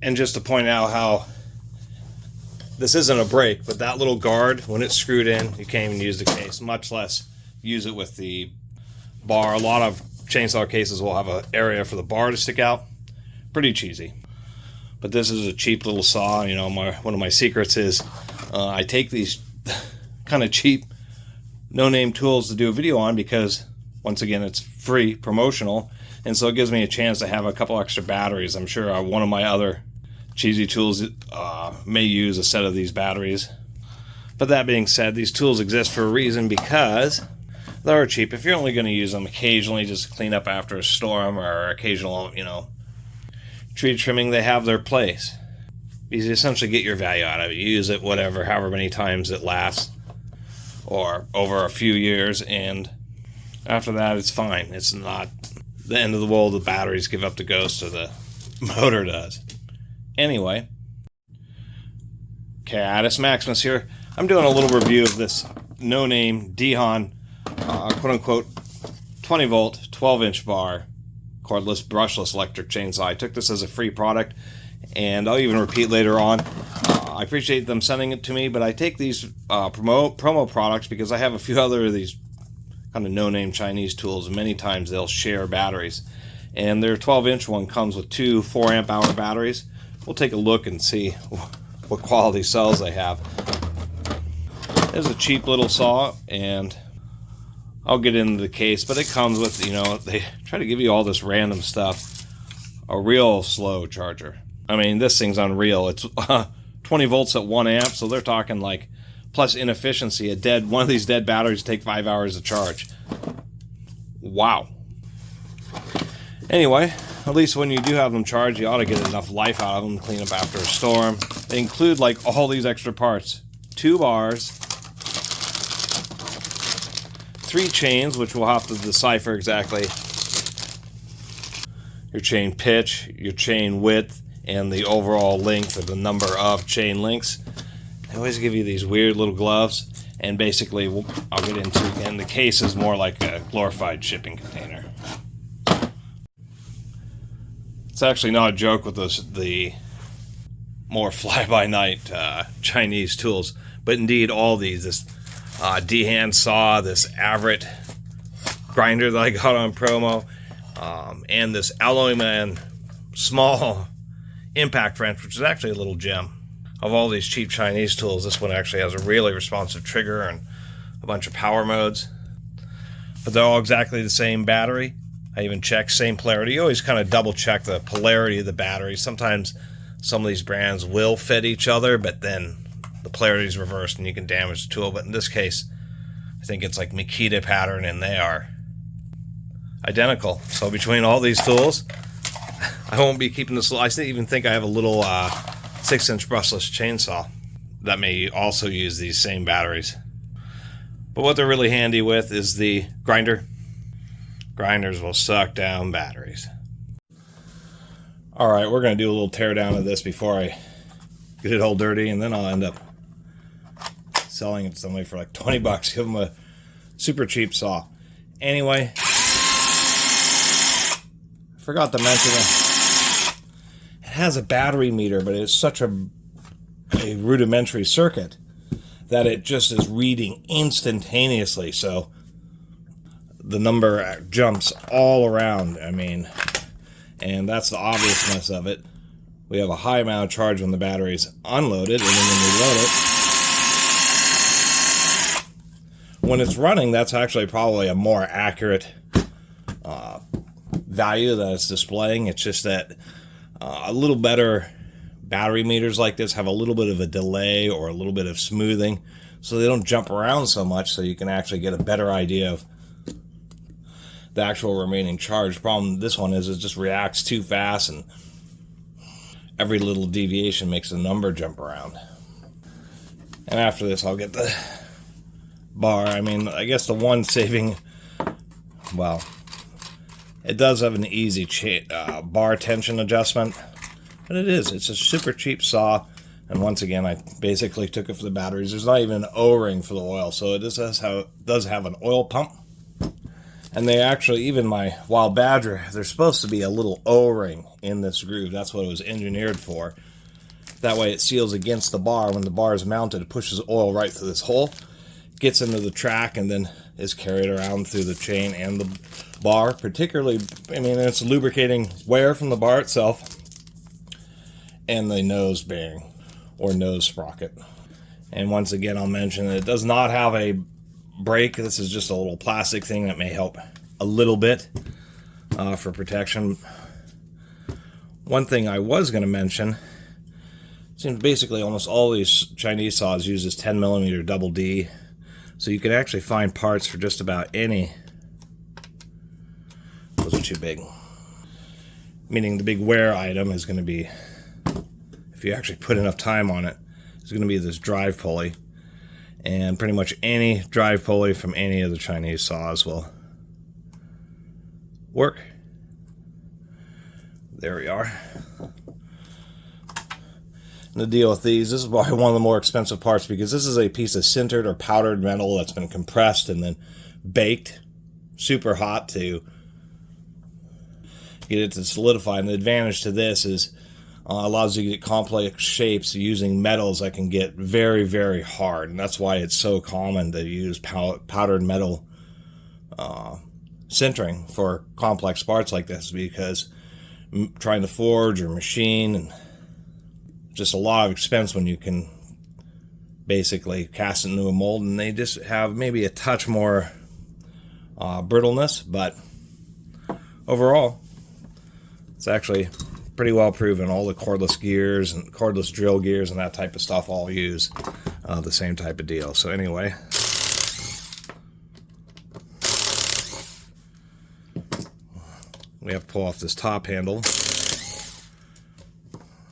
And just to point out how this isn't a brake, but that little guard, when it's screwed in, you can't even use the case, much less use it with the bar. A lot of chainsaw cases will have an area for the bar to stick out. Pretty cheesy. But this is a cheap little saw. You know, one of my secrets is I take these kind of cheap, no-name tools to do a video on because, once again, it's free, promotional, and so it gives me a chance to have a couple extra batteries. I'm sure one of my other cheesy tools may use a set of these batteries. But that being said, these tools exist for a reason because they're cheap. If you're only going to use them occasionally just to clean up after a storm or occasional, you know, tree trimming, they have their place. Because you essentially get your value out of it. You use it whatever, however many times it lasts, or over a few years, and after that it's fine. It's not the end of the world. The batteries give up the ghost, or the motor does. Anyway, Catus Maximus here. I'm doing a little review of this no-name DeHan quote-unquote 20 volt 12-inch bar cordless brushless electric chainsaw. I took this as a free product, and I'll even repeat later on. I appreciate them sending it to me, but I take these promo products because I have a few other of these kind of no-name Chinese tools, and many times they'll share batteries. And their 12-inch one comes with two 4-amp-hour batteries. We'll take a look and see what quality cells they have. It's a cheap little saw, and I'll get into the case, but it comes with, you know, they try to give you all this random stuff. A real slow charger. I mean, this thing's unreal. It's 20 volts at 1 amp, so they're talking like, plus inefficiency, one of these dead batteries take 5 hours to charge. Wow. Anyway, at least when you do have them charged, you ought to get enough life out of them to clean up after a storm. They include like all these extra parts. 2 bars, 3 chains, which we'll have to decipher exactly. Your chain pitch, your chain width, and the overall length, or the number of chain links. They always give you these weird little gloves, and basically, I'll get into again, the case is more like a glorified shipping container. It's actually not a joke with the more fly-by-night Chinese tools, but indeed all these, this DeHan saw, this Averitt grinder that I got on promo, and this Alloy Man small impact wrench, which is actually a little gem. Of all these cheap Chinese tools, this one actually has a really responsive trigger and a bunch of power modes. But they're all exactly the same battery. I even checked same polarity. You always kind of double check the polarity of the battery. Sometimes some of these brands will fit each other, but then the polarity is reversed and you can damage the tool. But in this case, I think it's like Makita pattern, and they are identical. So between all these tools, I won't be keeping this. I even think I have a little 6-inch brushless chainsaw that may also use these same batteries. But what they're really handy with is the grinder. Grinders will suck down batteries. Alright, we're going to do a little tear down of this before I get it all dirty, and then I'll end up selling it to somebody for like 20 bucks. Give them a super cheap saw. Anyway, I forgot to mention it has a battery meter, but it's such a rudimentary circuit that it just is reading instantaneously. So the number jumps all around. I mean, and that's the obviousness of it. We have a high amount of charge when the battery's unloaded, and then when we load it, when it's running, that's actually probably a more accurate value that it's displaying. It's just that a little better battery meters like this have a little bit of a delay or a little bit of smoothing, so they don't jump around so much, so you can actually get a better idea of the actual remaining charge. The problem with this one is it just reacts too fast, and every little deviation makes the number jump around. And after this, I'll get the bar. I mean, I guess the one saving, well, it does have an easy bar tension adjustment, but it's a super cheap saw. And once again, I basically took it for the batteries. There's not even an O-ring for the oil, so it just does have an oil pump. And they actually, even my Wild Badger, there's supposed to be a little O-ring in this groove. That's what it was engineered for. That way it seals against the bar. When the bar is mounted, it pushes oil right through this hole, gets into the track, and then is carried around through the chain and the bar. Particularly, I mean, it's lubricating wear from the bar itself and the nose bearing or nose sprocket. And once again, I'll mention that it does not have a brake. This is just a little plastic thing that may help a little bit for protection. One thing I was going to mention, seems basically almost all these Chinese saws use this 10mm double D, so you can actually find parts for just about any. Those are too big. Meaning the big wear item is going to be, if you actually put enough time on it, it's going to be this drive pulley. And pretty much any drive pulley from any of the Chinese saws will work. There we are. And the deal with these, this is probably one of the more expensive parts because this is a piece of sintered or powdered metal that's been compressed and then baked super hot to get it to solidify. And the advantage to this is allows you to get complex shapes using metals that can get very, very hard. And that's why it's so common to use powdered metal sintering for complex parts like this, because trying to forge or machine, and just a lot of expense when you can basically cast it into a mold, and they just have maybe a touch more brittleness, but overall it's actually pretty well proven. All the cordless gears and cordless drill gears and that type of stuff all use the same type of deal. So anyway, we have to pull off this top handle.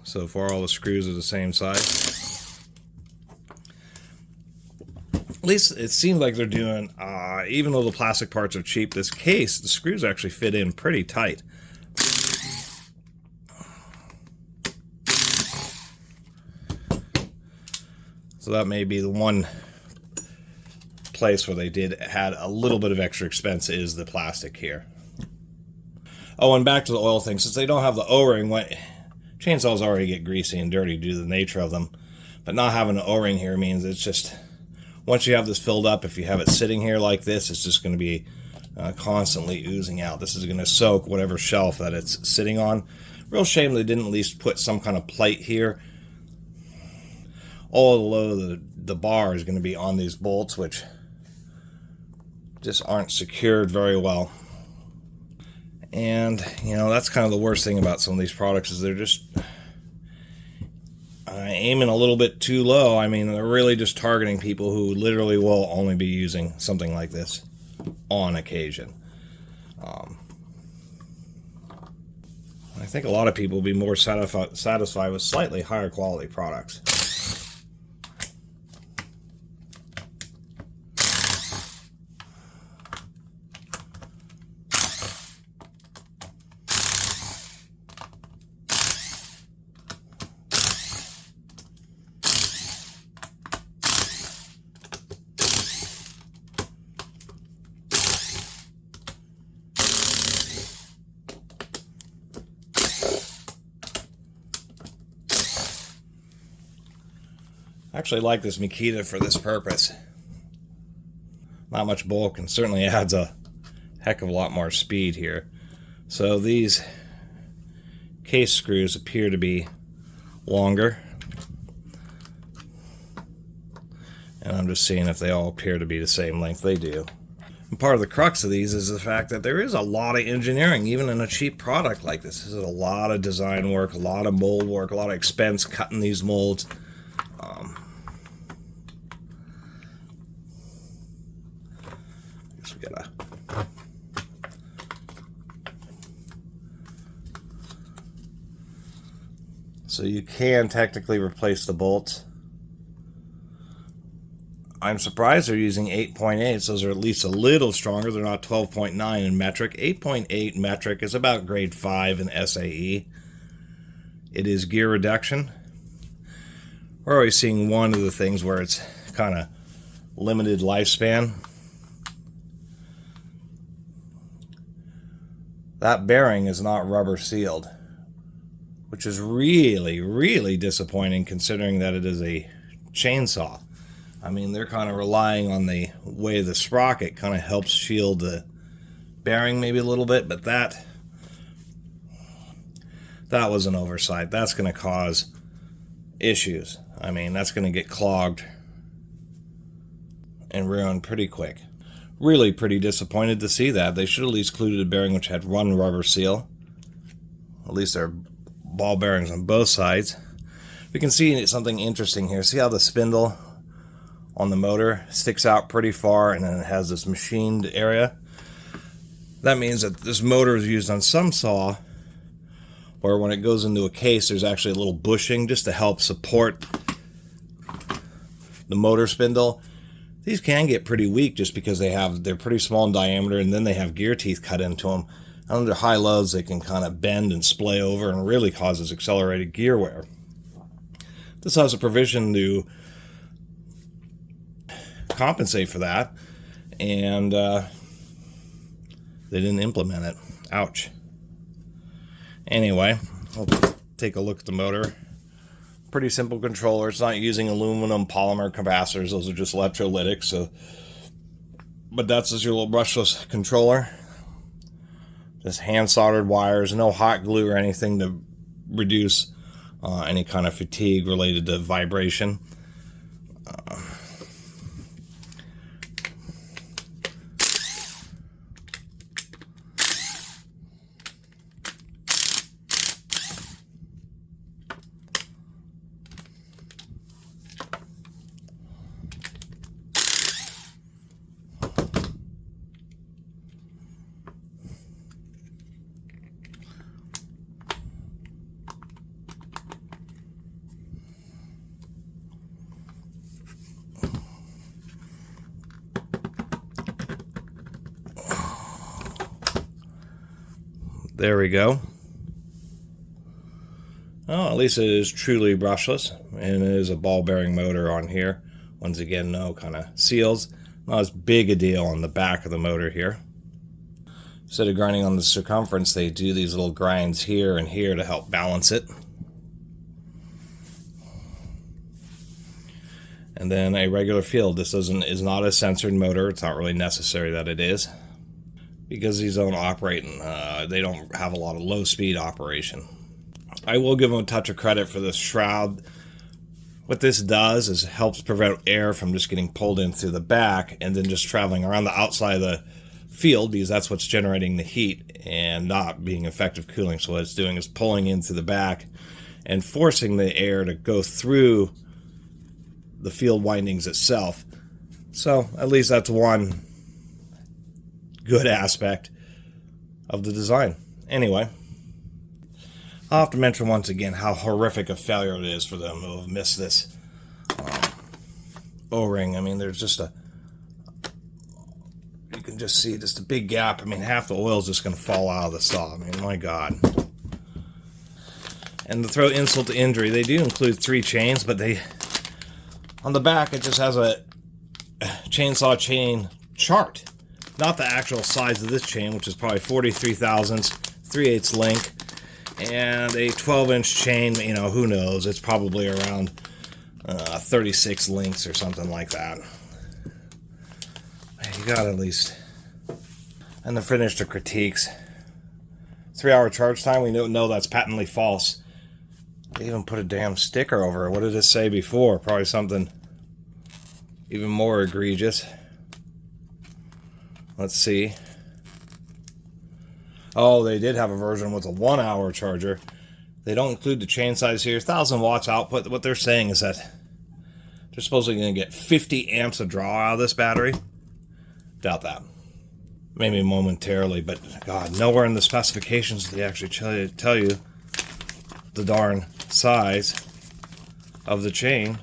So far all the screws are the same size. At least it seems like they're doing, even though the plastic parts are cheap, this case, the screws actually fit in pretty tight. So that may be the one place where they had a little bit of extra expense, is the plastic here. Oh, and back to the oil thing. Since they don't have the O-ring, chainsaws already get greasy and dirty due to the nature of them. But not having an O-ring here means it's just, once you have this filled up, if you have it sitting here like this, it's just going to be constantly oozing out. This is going to soak whatever shelf that it's sitting on. Real shame they didn't at least put some kind of plate here. All below the bar is going to be on these bolts, which just aren't secured very well. And, you know, that's kind of the worst thing about some of these products, is they're just aiming a little bit too low. I mean, they're really just targeting people who literally will only be using something like this on occasion. I think a lot of people will be more satisfied with slightly higher quality products. I actually like this Makita for this purpose. Not much bulk, and certainly adds a heck of a lot more speed here. So these case screws appear to be longer, and I'm just seeing if they all appear to be the same length. They do. And part of the crux of these is the fact that there is a lot of engineering, even in a cheap product like this. This is a lot of design work, a lot of mold work, a lot of expense cutting these molds. So you can technically replace the bolts. I'm surprised they're using 8.8. Those are at least a little stronger. They're not 12.9 in metric. 8.8 metric is about grade 5 in SAE. It is gear reduction. We're always seeing one of the things where it's kind of limited lifespan. that bearing is not rubber sealed, which is really, really disappointing considering that it is a chainsaw. I mean, they're kind of relying on the way the sprocket kind of helps shield the bearing maybe a little bit, but that was an oversight. That's going to cause issues. I mean, that's going to get clogged and ruined pretty quick. Really pretty disappointed to see that. They should at least included a bearing which had one rubber seal. At least they're ball bearings on both sides. We can see something interesting here. See how the spindle on the motor sticks out pretty far, and then it has this machined area? That means that this motor is used on some saw where when it goes into a case, there's actually a little bushing just to help support the motor spindle. These can get pretty weak just because they're pretty small in diameter, and then they have gear teeth cut into them. Under high loads, they can kind of bend and splay over and really causes accelerated gear wear. This has a provision to compensate for that, and they didn't implement it. Ouch. Anyway, we'll take a look at the motor. Pretty simple controller. It's not using aluminum polymer capacitors. Those are just electrolytic. But that's just your little brushless controller. Just hand soldered wires. No hot glue or anything to reduce any kind of fatigue related to vibration. There we go. Oh, at least it is truly brushless, and it is a ball bearing motor on here. Once again, no kind of seals. Not as big a deal on the back of the motor here. Instead of grinding on the circumference, they do these little grinds here and here to help balance it. And then a regular field. This is not a censored motor. It's not really necessary that it is, because these don't operate, they don't have a lot of low-speed operation. I will give them a touch of credit for this shroud. What this does is helps prevent air from just getting pulled in through the back and then just traveling around the outside of the field, because that's what's generating the heat and not being effective cooling. So what it's doing is pulling in through the back and forcing the air to go through the field windings itself. So at least that's one good aspect of the design. Anyway, I'll have to mention once again how horrific a failure it is for them to have missed this O-ring. I mean, there's just you can just see just a big gap. I mean, half the oil is just going to fall out of the saw. I mean, my God. And to throw insult to injury, they do include 3 chains, but on the back it just has a chainsaw chain chart. Not the actual size of this chain, which is probably 43 thousandths, 3/8 length, and a 12-inch chain, you know, who knows, it's probably around 36 links or something like that. You got at least. And the finish to critiques. 3-hour charge time, we know that's patently false. They even put a damn sticker over it. What did it say before? Probably something even more egregious. Let's see. Oh, they did have a version with a 1-hour charger. They don't include the chain size here. 1,000 watts output. What they're saying is that they're supposedly going to get 50 amps of draw out of this battery. Doubt that. Maybe momentarily, but God, nowhere in the specifications do they actually tell you the darn size of the chain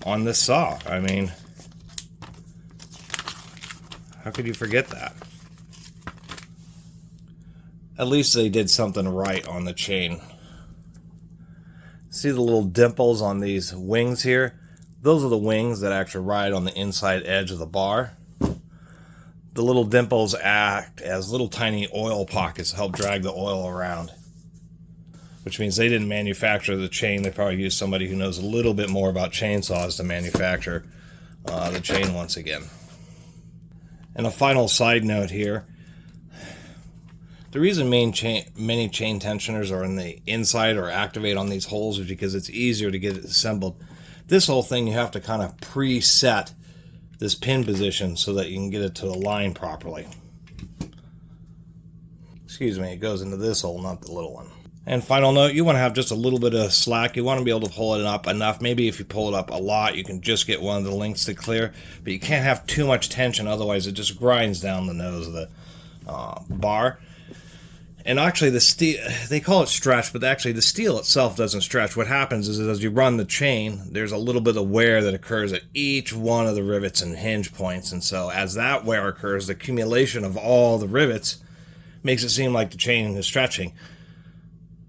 on this saw. I mean, how could you forget that? At least they did something right on the chain. See the little dimples on these wings here? Those are the wings that actually ride on the inside edge of the bar. the little dimples act as little tiny oil pockets to help drag the oil around, which means they didn't manufacture the chain. They probably used somebody who knows a little bit more about chainsaws to manufacture the chain once again. And a final side note here, the reason many chain tensioners are in the inside or activate on these holes is because it's easier to get it assembled. This whole thing, you have to kind of preset this pin position so that you can get it to align properly. Excuse me, it goes into this hole, not the little one. And final note, you want to have just a little bit of slack. You want to be able to pull it up enough. Maybe if you pull it up a lot, you can just get one of the links to clear, but you can't have too much tension, otherwise it just grinds down the nose of the bar. And actually the steel, they call it stretch, but actually the steel itself doesn't stretch. What happens is as you run the chain, there's a little bit of wear that occurs at each one of the rivets and hinge points. And so as that wear occurs, the accumulation of all the rivets makes it seem like the chain is stretching.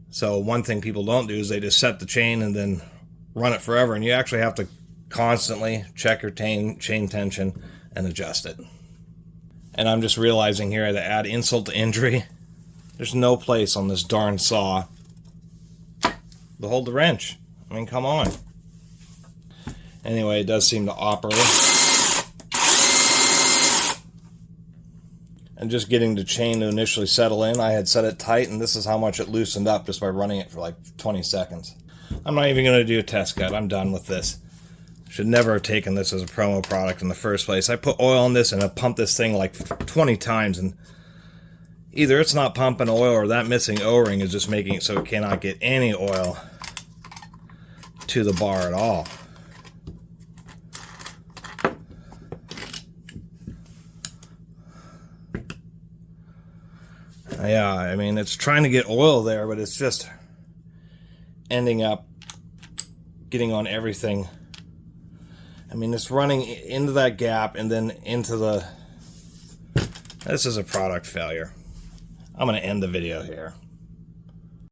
So one thing people don't do is they just set the chain and then run it forever. And you actually have to constantly check your chain tension and adjust it. And I'm just realizing here to add insult to injury, there's no place on this darn saw to hold the wrench. I mean, come on. Anyway, it does seem to operate. And just getting the chain to initially settle in, I had set it tight, and this is how much it loosened up just by running it for like 20 seconds. I'm not even going to do a test cut. I'm done with this. Should never have taken this as a promo product in the first place. I put oil on this and I pumped this thing like 20 times, and either it's not pumping oil or that missing O-ring is just making it so it cannot get any oil to the bar at all. Yeah, I mean, it's trying to get oil there, but it's just ending up getting on everything. I mean, it's running into that gap and then into the... This is a product failure. I'm going to end the video here.